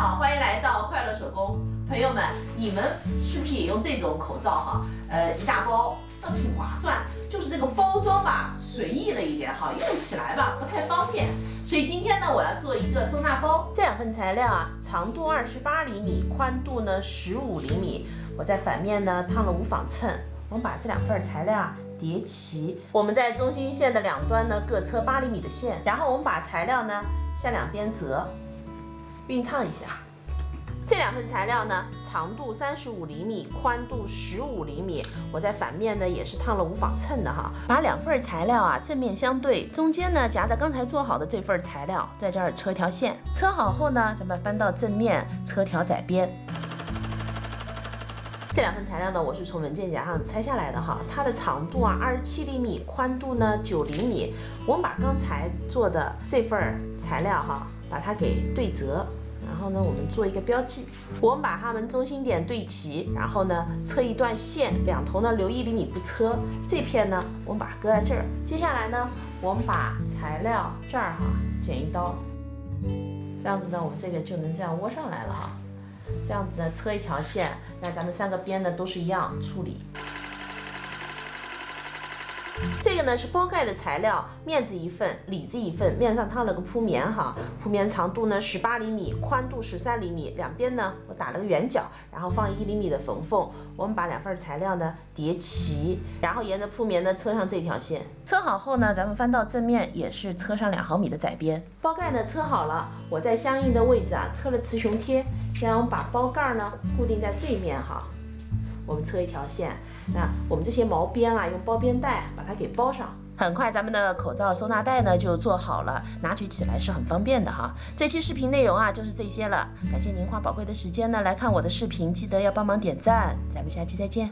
好，欢迎来到快乐手工。朋友们，你们是不是也用这种口罩哈？一大包，倒挺划算，就是这个包装吧随意了一点哈，用起来吧不太方便。所以今天呢，我要做一个收纳包。这2份材料啊，长度28厘米，宽度呢15厘米。我在反面呢烫了无纺衬。我们把这2份材料啊叠齐，我们在中心线的两端呢各车8厘米的线，然后我们把材料呢向两边折，熨烫一下。这2份材料呢，长度35厘米，宽度15厘米。我在反面呢也是烫了无纺衬的哈。把2份材料啊正面相对，中间呢夹着刚才做好的这份材料，在这儿车条线。车好后呢，咱们翻到正面，车条窄边。这2份材料呢，我是从文件夹上拆下来的哈，它的长度啊27厘米，宽度呢9厘米。我们把刚才做的这份材料哈，把它给对折，然后呢，我们做一个标记。我们把它们中心点对齐，然后呢，车一段线，两头呢留1厘米不车。这片呢，我们把它搁在这儿。接下来呢，我们把材料这儿哈剪一刀，这样子呢，我们这个就能这样窝上来了哈。这样子呢，车一条线，那咱们3个边呢都是一样处理。这个呢是包盖的材料，面子1份，里子1份，面上烫了个铺棉哈，铺棉长度呢18厘米，宽度13厘米，两边呢我打了个圆角，然后放1厘米的缝缝。我们把2份材料呢叠齐，然后沿着铺棉呢车上这条线。车好后呢，咱们翻到正面，也是车上2毫米的窄边。包盖呢车好了，我在相应的位置啊车了雌雄贴，然后我们把包盖呢固定在这一面哈。我们车一条线，那我们这些毛边啊，用包边带把它给包上。很快咱们的口罩收纳袋呢就做好了，拿取起来是很方便的哈。这期视频内容啊就是这些了，感谢您花宝贵的时间呢来看我的视频，记得要帮忙点赞，咱们下期再见。